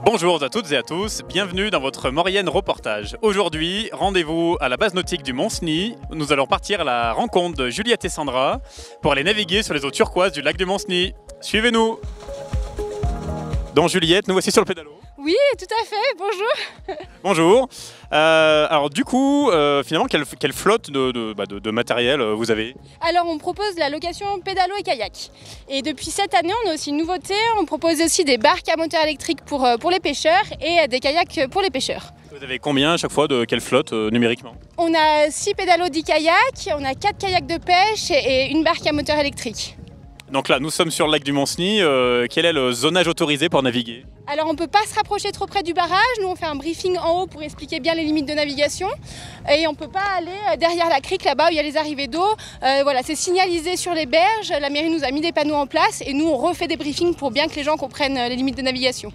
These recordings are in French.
Bonjour à toutes et à tous, bienvenue dans votre Maurienne Reportage. Aujourd'hui, rendez-vous à la base nautique du Mont-Cenis. Nous allons partir à la rencontre de Juliette et Sandra pour aller naviguer sur les eaux turquoises du lac du Mont-Cenis. Suivez-nous. Donc Juliette, nous voici sur le pédalo. Oui, tout à fait, bonjour. Bonjour. Alors du coup, finalement, quelle flotte de matériel vous avez? Alors on propose la location pédalo et kayak. Et depuis cette année, on a aussi une nouveauté, on propose aussi des barques à moteur électrique pour les pêcheurs et des kayaks pour les pêcheurs. Vous avez combien à chaque fois de quelle flotte numériquement? On a 6 pédalos, 10 kayaks, on a 4 kayaks de pêche et une barque à moteur électrique. Donc là, nous sommes sur le lac du Mont-Cenis. Quel est le zonage autorisé pour naviguer? Alors on ne peut pas se rapprocher trop près du barrage, nous on fait un briefing en haut pour expliquer bien les limites de navigation et on ne peut pas aller derrière la crique là-bas où il y a les arrivées d'eau. Voilà, c'est signalisé sur les berges, la mairie nous a mis des panneaux en place et nous on refait des briefings pour bien que les gens comprennent les limites de navigation.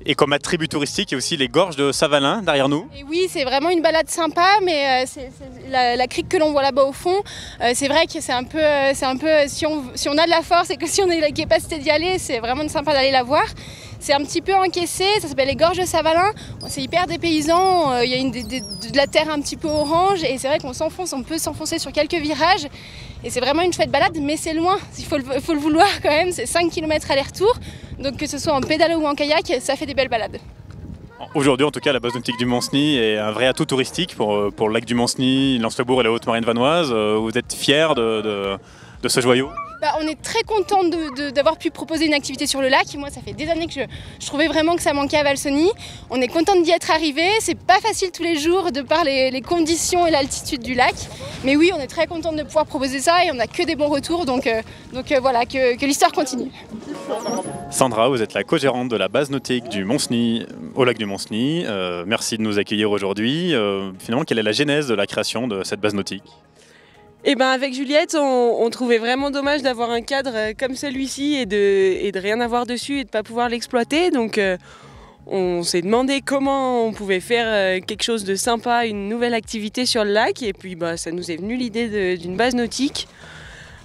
Et comme attribut touristique, il y a aussi les gorges de Savalin derrière nous. Et oui, c'est vraiment une balade sympa, mais c'est la crique que l'on voit là-bas au fond. C'est vrai que c'est un peu si on a de la force et que si on a la capacité d'y aller, c'est vraiment sympa d'aller la voir. C'est un petit peu encaissé, ça s'appelle les gorges de Savalin. C'est hyper dépaysant, il y a de la terre un petit peu orange et c'est vrai qu'on s'enfonce, on peut s'enfoncer sur quelques virages. Et c'est vraiment une chouette balade, mais c'est loin, il faut le vouloir quand même, c'est 5 km aller-retour. Donc que ce soit en pédalo ou en kayak, ça fait des belles balades. Aujourd'hui, en tout cas, la base nautique du Mont-Cenis est un vrai atout touristique pour le lac du Mont-Cenis, Lens-le-Bourg et la Haute-Maurienne vanoise. Vous êtes fiers de ce joyau? On est très content d'avoir pu proposer une activité sur le lac. Moi, ça fait des années que je trouvais vraiment que ça manquait à Valsony. On est content d'y être arrivé. C'est pas facile tous les jours de par les conditions et l'altitude du lac. Mais oui, on est très content de pouvoir proposer ça et on n'a que des bons retours. Donc voilà, que l'histoire continue. Sandra, vous êtes la co-gérante de la base nautique du Mont-Cenis, au lac du Mont-Cenis. Merci de nous accueillir aujourd'hui. Finalement, quelle est la genèse de la création de cette base nautique? Eh ben avec Juliette, on trouvait vraiment dommage d'avoir un cadre comme celui-ci et de rien avoir dessus et de ne pas pouvoir l'exploiter. Donc on s'est demandé comment on pouvait faire quelque chose de sympa, une nouvelle activité sur le lac. Et puis ça nous est venu l'idée d'une base nautique.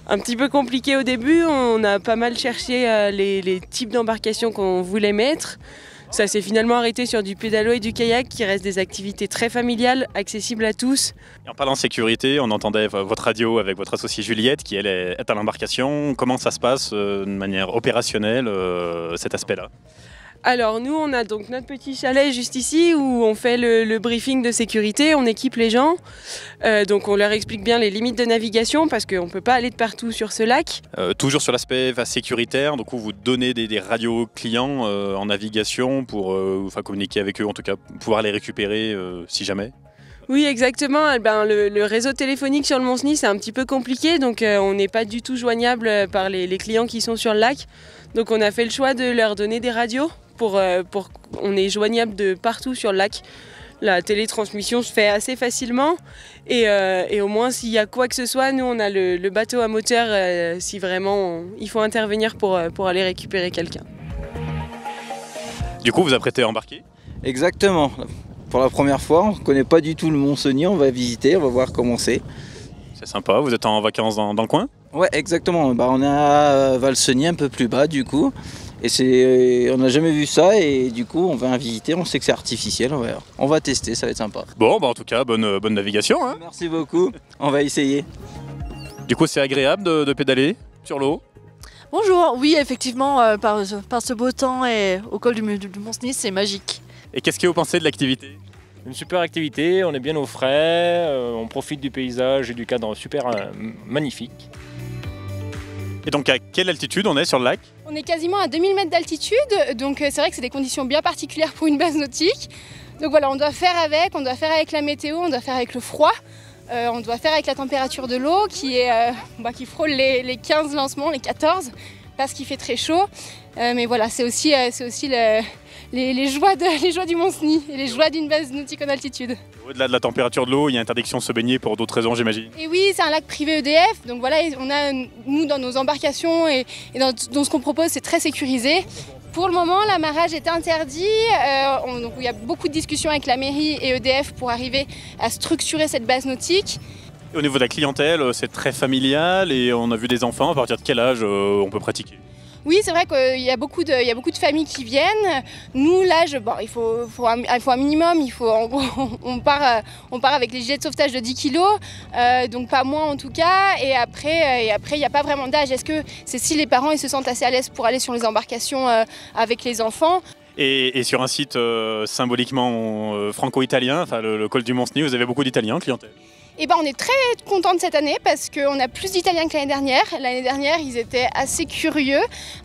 Un petit peu compliqué au début, on a pas mal cherché les types d'embarcations qu'on voulait mettre. Ça s'est finalement arrêté sur du pédalo et du kayak qui restent des activités très familiales, accessibles à tous. Et en parlant de sécurité, on entendait votre radio avec votre associée Juliette qui elle est à l'embarcation. Comment ça se passe de manière opérationnelle cet aspect-là? Alors nous on a donc notre petit chalet juste ici où on fait le briefing de sécurité, on équipe les gens, donc on leur explique bien les limites de navigation parce qu'on ne peut pas aller de partout sur ce lac. Toujours sur l'aspect sécuritaire, donc vous donnez des radios clients en navigation pour communiquer avec eux, en tout cas pouvoir les récupérer si jamais. Oui exactement, le réseau téléphonique sur le Mont-Cenis c'est un petit peu compliqué donc on n'est pas du tout joignable par les clients qui sont sur le lac. Donc on a fait le choix de leur donner des radios pour on est joignable de partout sur le lac. La télétransmission se fait assez facilement et au moins s'il y a quoi que ce soit, nous on a le bateau à moteur si vraiment il faut intervenir pour aller récupérer quelqu'un. Du coup vous apprêtez à embarquer? Exactement. Pour la première fois, on ne connaît pas du tout le Mont-Cenis, on va visiter, on va voir comment c'est. C'est sympa, vous êtes en vacances dans le coin? Ouais, exactement. On est à Valsony, un peu plus bas du coup. Et on n'a jamais vu ça et du coup on va visiter, on sait que c'est artificiel, on va tester, ça va être sympa. Bon, en tout cas, bonne navigation. Hein. Merci beaucoup, on va essayer. Du coup c'est agréable de pédaler sur l'eau? Bonjour, oui effectivement, par ce beau temps et au col du Mont-Cenis, c'est magique. Et qu'est-ce que vous pensez de l'activité? Une super activité, on est bien au frais, on profite du paysage et du cadre super magnifique. Et donc à quelle altitude on est sur le lac? On est quasiment à 2000 mètres d'altitude, donc c'est vrai que c'est des conditions bien particulières pour une base nautique. Donc voilà, on doit faire avec la météo, on doit faire avec le froid, on doit faire avec la température de l'eau qui frôle les 15 lancements, les 14, parce qu'il fait très chaud. Mais voilà, c'est aussi les joies du Mont-Cenis et les joies d'une base nautique en altitude. Au-delà de la température de l'eau, il y a interdiction de se baigner pour d'autres raisons, j'imagine. Et oui, c'est un lac privé EDF, donc voilà, on a, nous, dans nos embarcations et dans ce qu'on propose, c'est très sécurisé. Pour le moment, l'amarrage est interdit, donc il y a beaucoup de discussions avec la mairie et EDF pour arriver à structurer cette base nautique. Et au niveau de la clientèle, c'est très familial et on a vu des enfants. À partir de quel âge on peut pratiquer? Oui, c'est vrai qu'il y a beaucoup de familles qui viennent. Nous, l'âge, bon, il faut un minimum. En gros, on part avec les gilets de sauvetage de 10 kg, donc pas moins en tout cas. Et après, il n'y a pas vraiment d'âge. Est-ce que c'est si les parents ils se sentent assez à l'aise pour aller sur les embarcations avec les enfants? Et sur un site symboliquement franco-italien, enfin le col du Mont-Cenis, vous avez beaucoup d'Italiens en clientèle? Eh ben, on est très contents de cette année parce qu'on a plus d'Italiens que l'année dernière. L'année dernière, ils étaient assez curieux.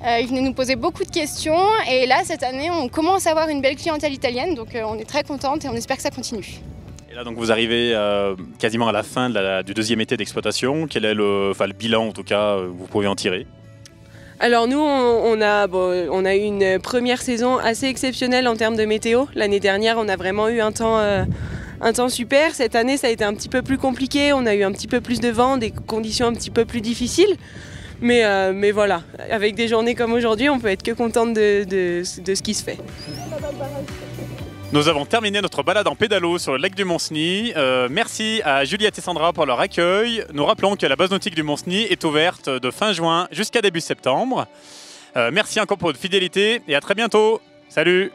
Ils venaient nous poser beaucoup de questions. Et là, cette année, on commence à avoir une belle clientèle italienne. Donc, on est très contente et on espère que ça continue. Et là, donc, vous arrivez quasiment à la fin du deuxième été d'exploitation. Quel est le bilan, en tout cas, vous pouvez en tirer? Alors nous, on a eu une première saison assez exceptionnelle en termes de météo. L'année dernière, on a vraiment eu un temps super. Cette année, ça a été un petit peu plus compliqué. On a eu un petit peu plus de vent, des conditions un petit peu plus difficiles. Mais voilà, avec des journées comme aujourd'hui, on peut être que contente de ce qui se fait. Nous avons terminé notre balade en pédalo sur le lac du Mont-Cenis. Merci à Juliette et Sandra pour leur accueil. Nous rappelons que la base nautique du Mont-Cenis est ouverte de fin juin jusqu'à début septembre. Merci encore pour votre fidélité et à très bientôt. Salut!